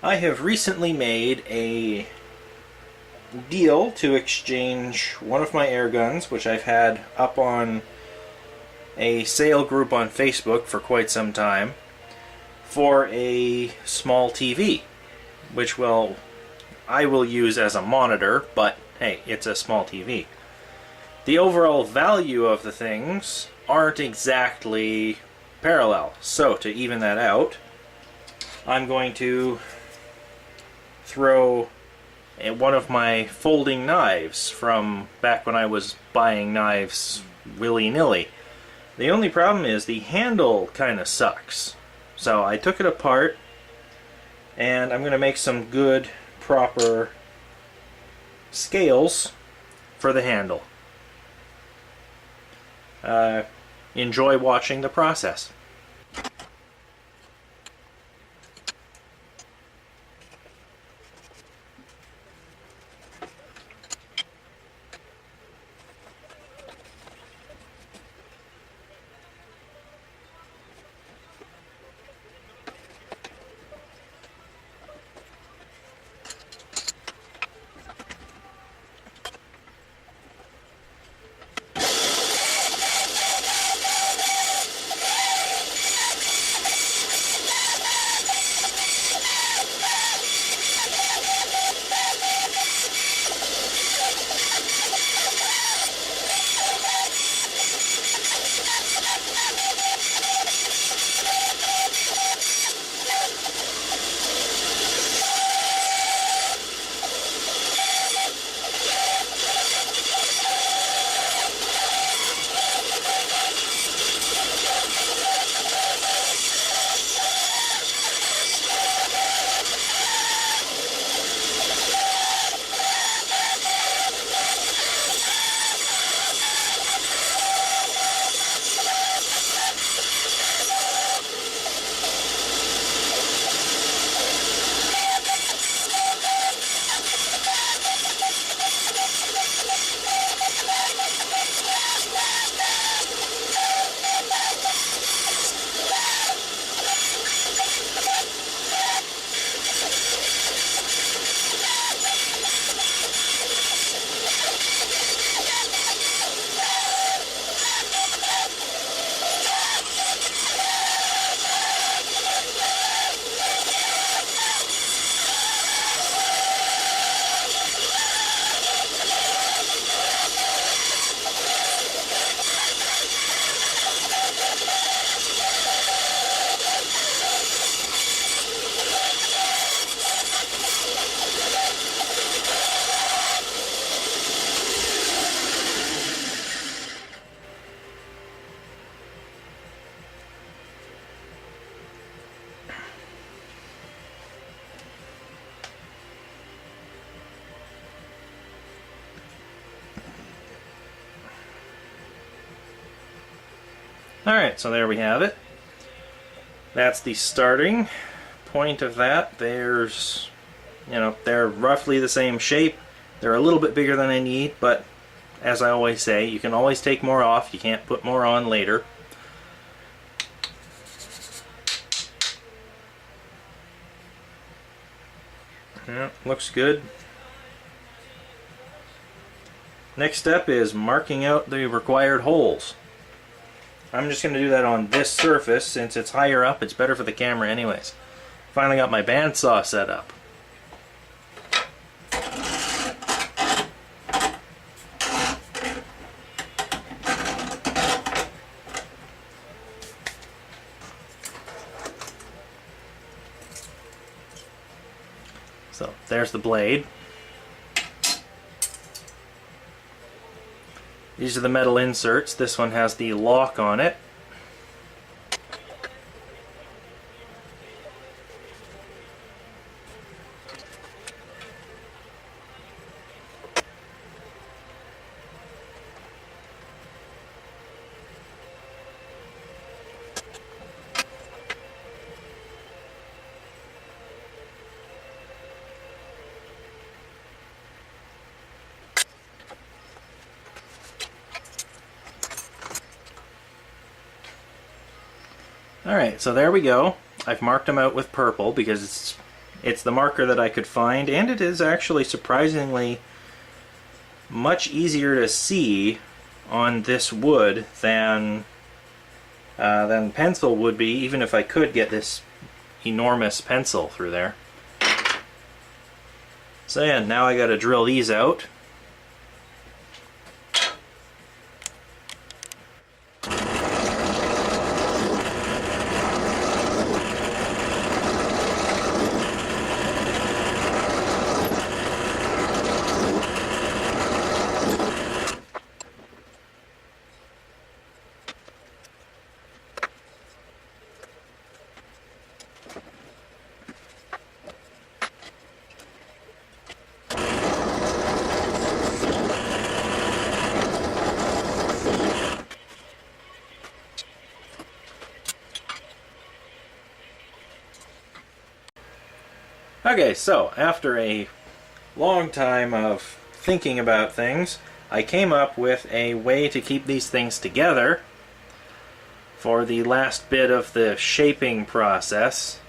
I have recently made a deal to exchange one of my air guns, which I've had up on a sale group on Facebook for quite some time, for a small TV, which I will use as a monitor, but hey, it's a small TV. The overall value of the things aren't exactly parallel, so to even that out, I'm going to throw one of my folding knives from back when I was buying knives willy-nilly. The only problem is the handle kind of sucks. So I took it apart and I'm going to make some good, proper scales for the handle. Enjoy watching the process. Alright, so there we have it. That's the starting point of that. There's, they're roughly the same shape. They're a little bit bigger than I need, but as I always say, you can always take more off. You can't put more on later. Yeah, looks good. Next step is marking out the required holes. I'm just going to do that on this surface. Since it's higher up, it's better for the camera anyways. Finally got my bandsaw set up. So there's the blade. These are the metal inserts. This one has the lock on it. Alright, so there we go. I've marked them out with purple because It's the marker that I could find, and it is actually surprisingly much easier to see on this wood than pencil would be, even if I could get this enormous pencil through there. So yeah, now I gotta drill these out. Okay, so after a long time of thinking about things, I came up with a way to keep these things together for the last bit of the shaping process.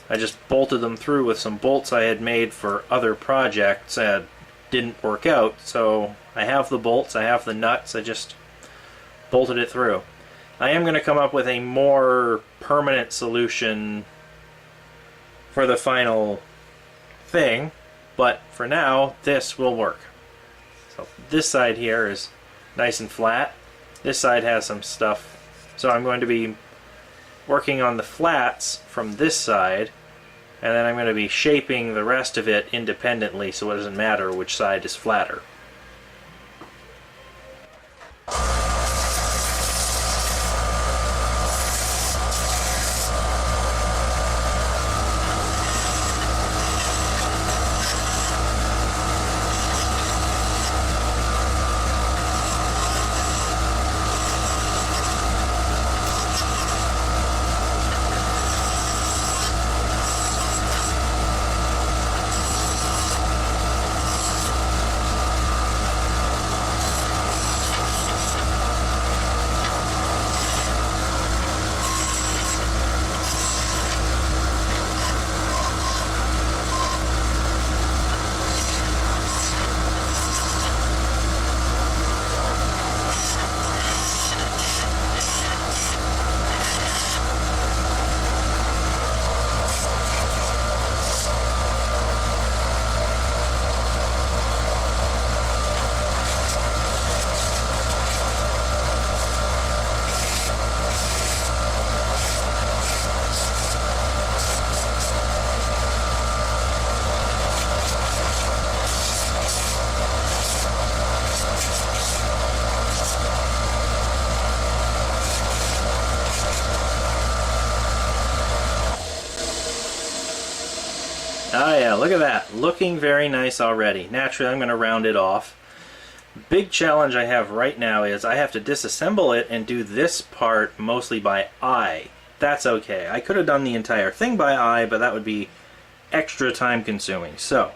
I just bolted them through with some bolts I had made for other projects that didn't work out, so I have the bolts, I have the nuts, I just bolted it through. I am going to come up with a more permanent solution for the final thing, but for now this will work. So this side here is nice and flat. This side has some stuff, so I'm going to be working on the flats from this side, and then I'm going to be shaping the rest of it independently, so it doesn't matter which side is flatter. Ah yeah, look at that. Looking very nice already. Naturally, I'm going to round it off. Big challenge I have right now is I have to disassemble it and do this part mostly by eye. That's okay. I could have done the entire thing by eye, but that would be extra time consuming. So,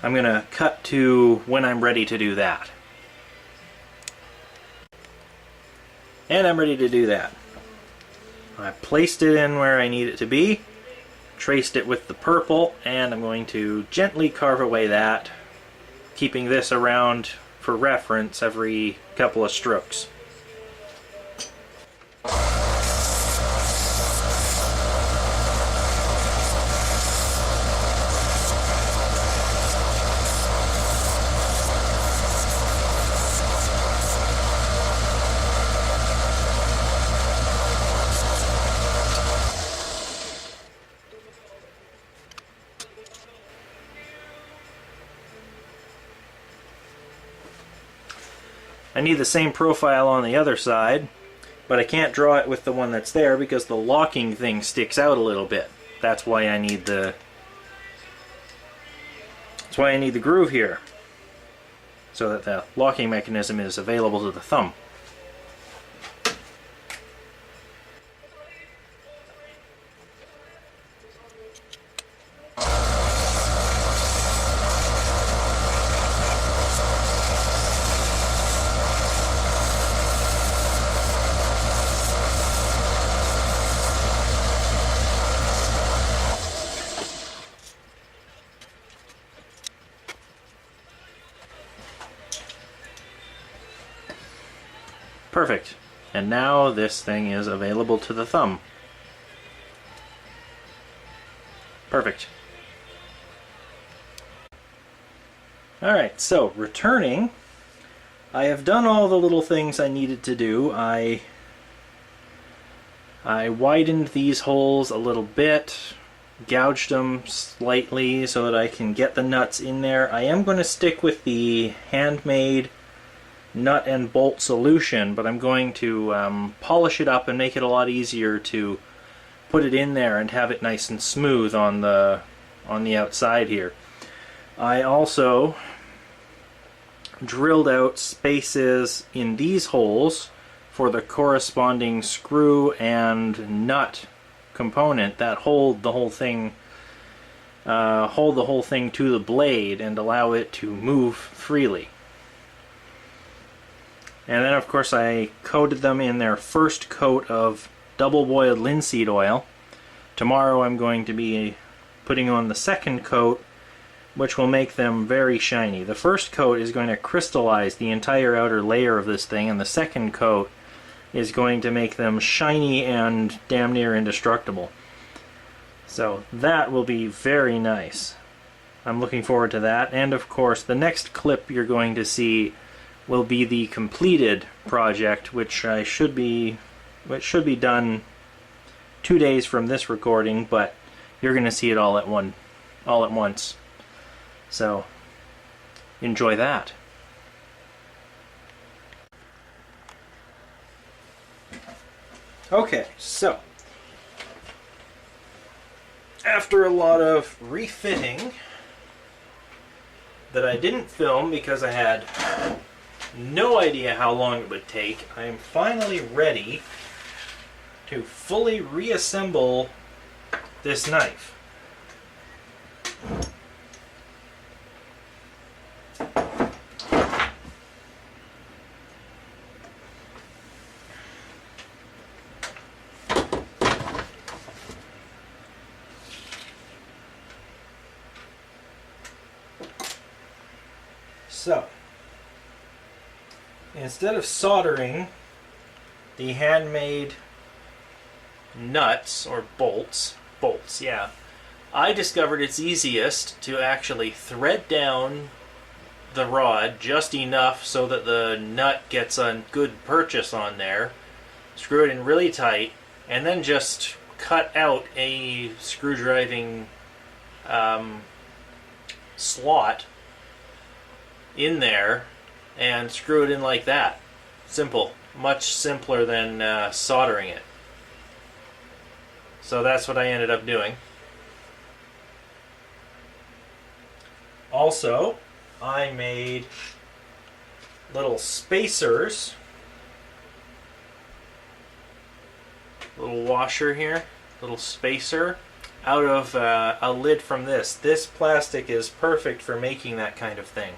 I'm going to cut to when I'm ready to do that. And I'm ready to do that. I placed it in where I need it to be, traced it with the purple, and I'm going to gently carve away that, keeping this around for reference every couple of strokes. I need the same profile on the other side, but I can't draw it with the one that's there because the locking thing sticks out a little bit. That's why I need the groove here, so that the locking mechanism is available to the thumb. Perfect. And now this thing is available to the thumb. Perfect. Alright, so returning, I have done all the little things I needed to do. I widened these holes a little bit, gouged them slightly so that I can get the nuts in there. I am going to stick with the handmade nut and bolt solution, but I'm going to polish it up and make it a lot easier to put it in there and have it nice and smooth on the outside here. I also drilled out spaces in these holes for the corresponding screw and nut component that hold the whole thing to the blade and allow it to move freely. And then of course I coated them in their first coat of double boiled linseed oil. Tomorrow I'm going to be putting on the second coat, which will make them very shiny. The first coat is going to crystallize the entire outer layer of this thing, and the second coat is going to make them shiny and damn near indestructible. So that will be very nice. I'm looking forward to that. And of course the next clip you're going to see will be the completed project, which should be done 2 days from this recording, but you're going to see it all at once. So enjoy that. Okay, so after a lot of refitting that I didn't film because I had no idea how long it would take, I am finally ready to fully reassemble this knife. So, instead of soldering the handmade nuts or bolts, yeah, I discovered it's easiest to actually thread down the rod just enough so that the nut gets a good purchase on there, screw it in really tight, and then just cut out a screw-driving slot in there and screw it in like that. Simple. Much simpler than soldering it. So that's what I ended up doing. Also, I made little spacers, little washer here, little spacer, out of a lid from this. This plastic is perfect for making that kind of thing.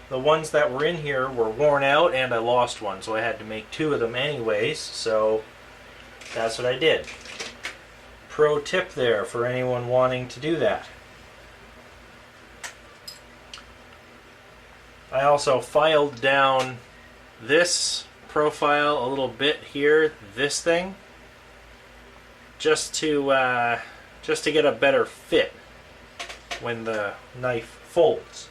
The ones that were in here were worn out and I lost one, so I had to make 2 of them anyways, so that's what I did. Pro tip there for anyone wanting to do that. I also filed down this profile a little bit here, this thing, just to get a better fit when the knife folds.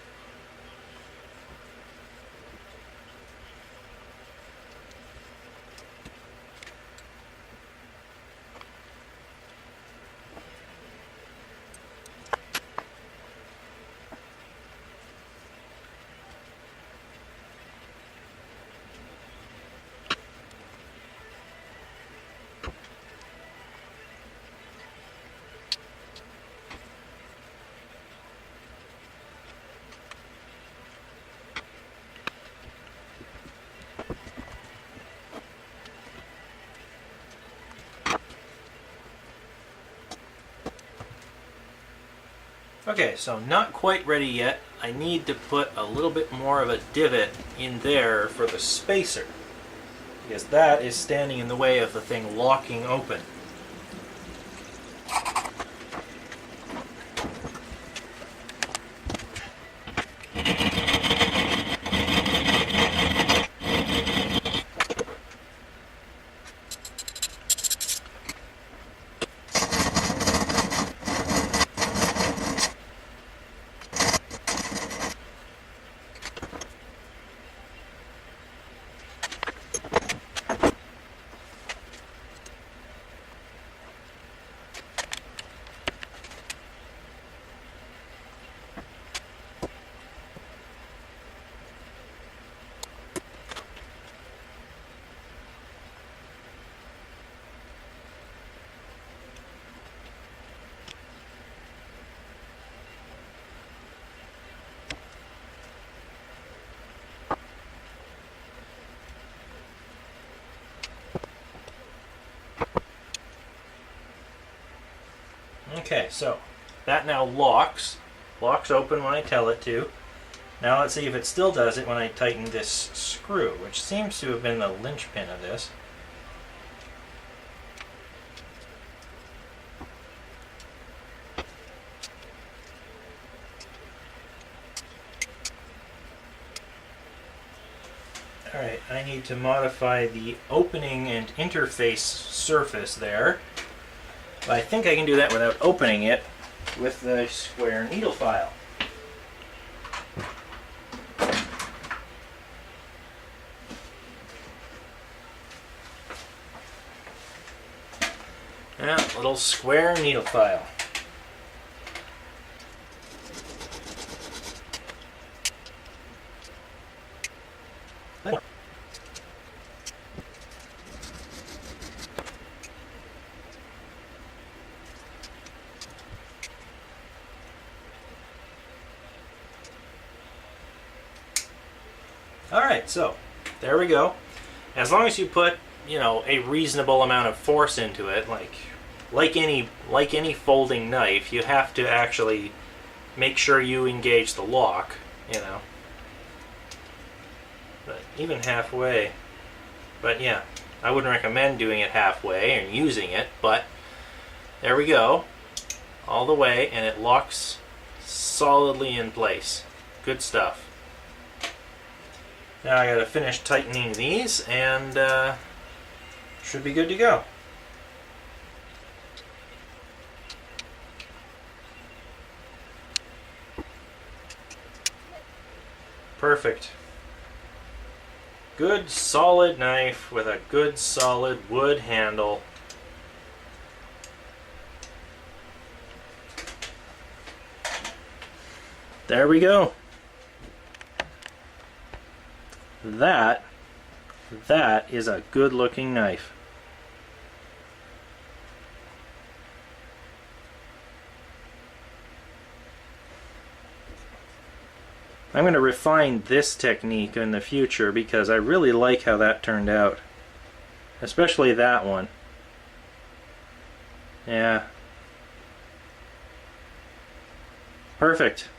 Okay, so not quite ready yet. I need to put a little bit more of a divot in there for the spacer, because that is standing in the way of the thing locking open. Okay, so that now locks open when I tell it to. Now let's see if it still does it when I tighten this screw, which seems to have been the linchpin of this. Alright, I need to modify the opening and interface surface there. But I think I can do that without opening it with the square needle file. Yeah, little square needle file. Alright, so there we go. As long as you put, a reasonable amount of force into it, like any folding knife, you have to actually make sure you engage the lock, But even halfway. But yeah, I wouldn't recommend doing it halfway and using it, but there we go. All the way, and it locks solidly in place. Good stuff. Now I gotta finish tightening these, and should be good to go. Perfect. Good solid knife with a good solid wood handle. There we go. That is a good looking knife. I'm going to refine this technique in the future because I really like how that turned out. Especially that one. Yeah. Perfect.